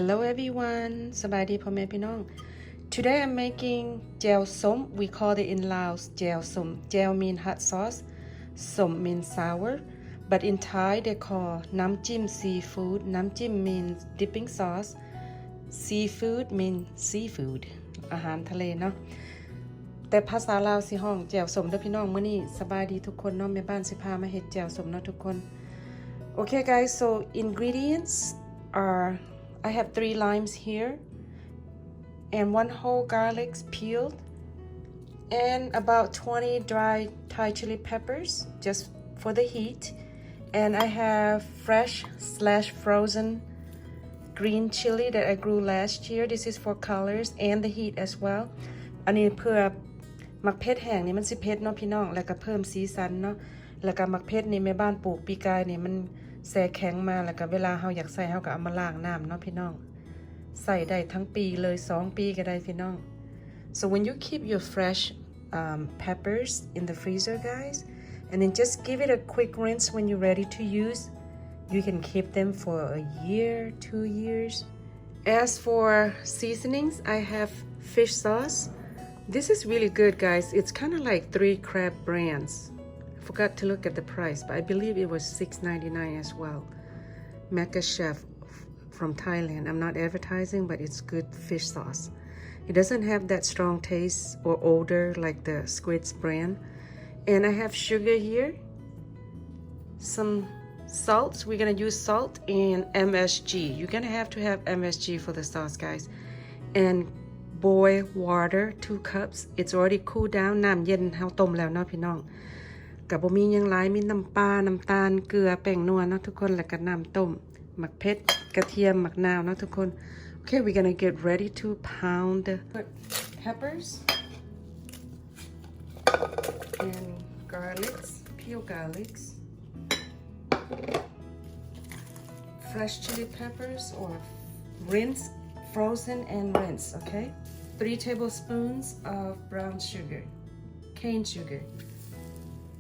Hello everyone สบายดีพ่อแม่พี่น้อง Today I'm making แจ่วส้ม We call it in Laos แจ่วส้มแจ่ว mean hot sauce ส้ม mean sour but in Thai they call น้ำจิ้ม seafood น้ำจิ้ม means dipping sauce seafood mean seafood อาหารทะเลเนาะแต่ภาษาลาวสิห้องแจ่วส้มเด้อพี่น้องมื้อนี้สบายดีทุกคนเนาะแม่บ้านสิพามาเฮ็ดแจ่วส้มเนาะทุกคน Okay guys, so ingredients are I have 3 limes here and 1 whole garlic peeled and about 20 dry Thai chili peppers just for the heat, and I have fresh/frozen green chili that I grew last year. This is for colors and the heat as well. อันนี้เพื่อมักเผ็ดแห้งนี่มันสิเผ็ดเนาะพี่น้องแล้วก็เพิ่มสีสันเนาะแล้วก็มักเผ็ดนี่แม่บ้านปลูกปีกายนี่มันแช่แข็งมาแล้วก็เวลาเฮาอยากใส่เฮาก็เอามาล้างน้ำเนาะพี่น้องใส่ได้ทั้งปีเลย2ปีก็ได้พี่น้อง So when you keep your fresh peppers in the freezer guys and then just give it a quick rinse when you're ready to use, you can keep them for a year 2 years. As for seasonings, I have fish sauce. This is really good guys. It's kind of like 3 crab brands. Forgot to look at the price, but I believe it was $6.99 as well. Mecca Chef from Thailand. I'm not advertising, but it's good fish sauce. It doesn't have that strong taste or odor like the Squid's brand. And I have sugar here, some salts. We're gonna use salt and MSG. You're gonna have to have MSG for the sauce, guys. And boil water, 2 cups. It's already cooled down. น้ำเย็นเฮาต้มแล้วเนาะพี่น้องกับบ่มีหยังหลายมีน้ำปลาน้ำตาลเกลือแป้งนัวเนาะทุกคนแล้วก็น้ำต้มหมักเผ็ดกระเทียมหมักนาวเนาะทุกคน Okay, we're gonna get ready to pound the peppers and garlics, peeled garlics, fresh chili peppers or rinse, frozen and rinse, okay? 3 tablespoons of brown sugar, cane sugar.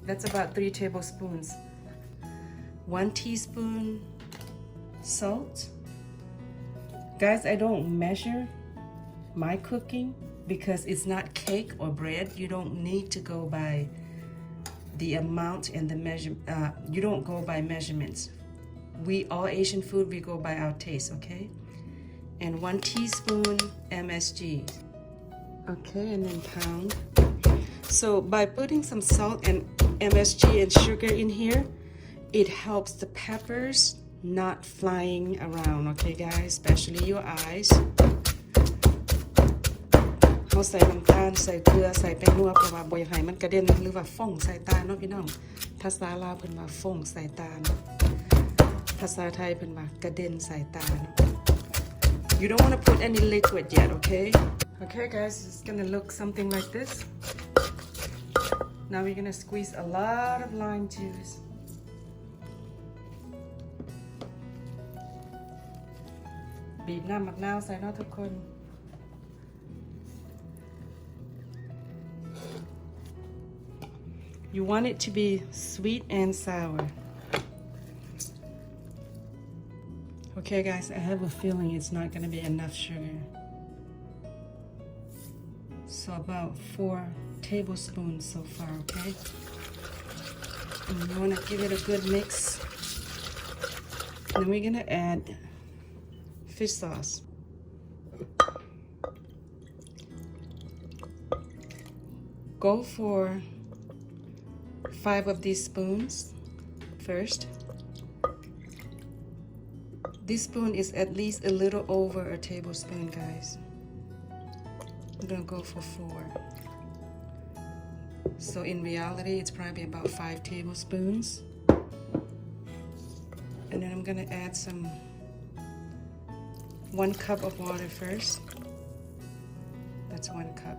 That's about 3 tablespoons. 1 teaspoon salt. Guys, I don't measure my cooking because it's not cake or bread. You don't need to go by the amount and the measure. You don't go by measurements. We all Asian food, we go by our taste, okay? And 1 teaspoon MSG. Okay, and then pound. So by putting some salt and MSG and sugar in here, it helps the peppers not flying around, okay guys, especially your eyes. เฮาใส่น้ำตาลใส่เกลือใส่แป้งนัวเพราะว่าบ่อยากให้มันกระเด็นหรือว่าฟ่องใส่ตาเนาะพี่น้องภาษาลาวเพิ่นว่าฟ่องใส่ตาภาษาไทยเพิ่นว่ากระเด็นใส่ตา You don't want to put any liquid yet, okay? Okay guys, it's gonna look something like this. Now we're gonna squeeze a lot of lime juice. Beat น้ำมะนาวใส่เนาะทุกคน You want it to be sweet and sour. Okay guys, I have a feeling it's not gonna be enough sugar. So about 4 tablespoons so far, okay? And you want to give it a good mix. Then we're going to add fish sauce. Go for 5 of these spoons first. This spoon is at least a little over a tablespoon, guys. I'm gonna go for 4. So in reality, it's probably about 5 tablespoons. And then I'm gonna add some 1 cup of water first. That's 1 cup.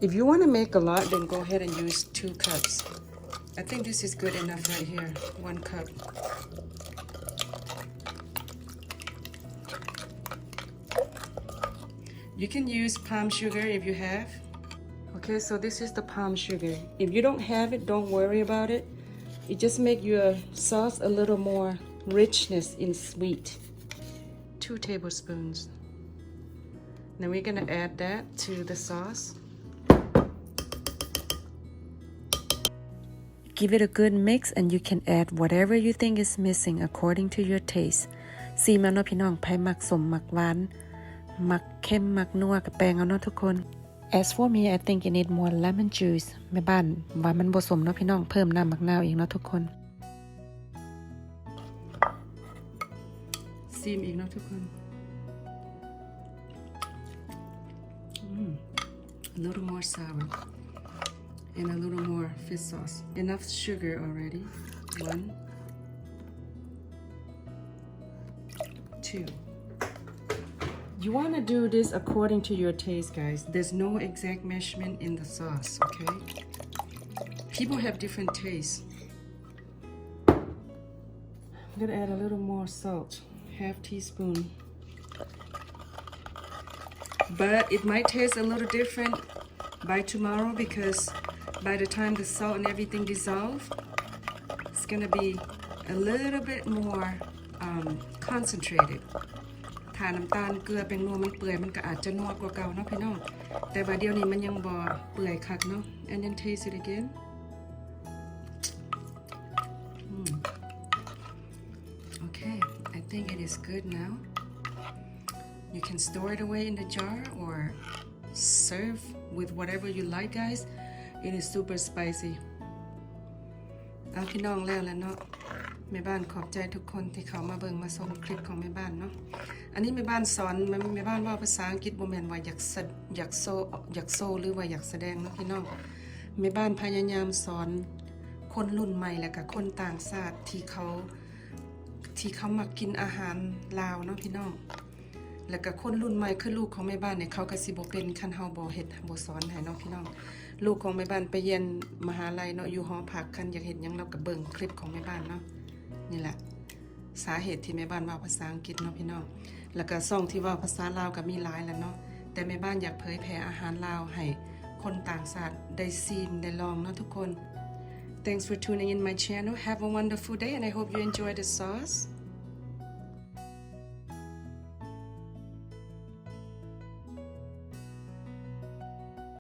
If you want to make a lot, then go ahead and use 2 cups. I think this is good enough right here, 1 cup. You can use palm sugar if you have. Okay, so this is the palm sugar. If you don't have it, don't worry about it. It just makes your sauce a little more richness in sweet. 2 tablespoons. Then we're gonna add that to the sauce. Give it a good mix and you can add whatever you think is missing according to your taste. ซีมันเนาะพี่น้องไผมักสมมักหวานมักเค็มมักนัวกับแป้งเอาเนาะทุกคน As for me I think you need more lemon juice แม่บ้านว่ามันบ่สมเนาะพี่น้องเพิ่มน้ำมะนาวอีกเนาะทุกคนซีมอีกเนาะทุกคน A little more sour and a little more fish sauce. Enough sugar already. 1, 2. You want to do this according to your taste, guys. There's no exact measurement in the sauce, okay? People have different tastes. I'm gonna add a little more salt, half teaspoon. But it might taste a little different by tomorrow because by the time the salt and everything dissolve, it's gonna be a little bit more concentrated. ถ้าน้ำตาลเกลือเป็นนัวมันเปื่อยมันก็อาจจะนัวกว่าเก่าเนาะพี่น้องแต่ว่าเดี๋ยวนี้มันยังบ่เปื่อยคักเนาะ and then taste it again. Okay, I think it is good now. You can store it away in the jar or serve with whatever you like, guys. It is super spicy. เอาพี่น้องแล้วเนาะแม่บ้านขอบใจทุกคนที่เขามาเบิ่งมาชมคลิปของแม่บ้านเนาะอันนี้แม่บ้านสอนแม่บ้านว่าภาษาอังกฤษบ่แม่นว่าอยากโซหรือว่าอยากแสดงเนาะพี่น้องแม่บ้านพยายามสอนคนรุ่นใหม่และก็คนต่างชาติที่เขามักกินอาหารลาวเนาะพี่น้องแล้วก็คนรุ่นใหม่คือลูกของแม่บ้านเนี่ยเขาก็สิบ่เป็นคันเฮาบ่เฮ็ดบ่สอนให้เนาะพี่น้องลูกของแม่บ้านไปเรียนมหาลัยเนาะอยู่หอพักคันอยากเฮ็ดหยังเราก็เบิ่งคลิปของแม่บ้านเนาะนี่แหละสาเหตุที่แม่บ้านว่าภาษาอังกฤษเนาะพี่น้องแล้วก็ซ่องที่ว่าภาษาลาวก็มีหลายแล้วเนาะแต่แม่บ้านอยากเผยแผ่อาหารลาวให้คนต่างชาติได้ชิมได้ลองเนาะทุกคน Thanks for tuning in my channel. Have a wonderful day and I hope you enjoy the sauce.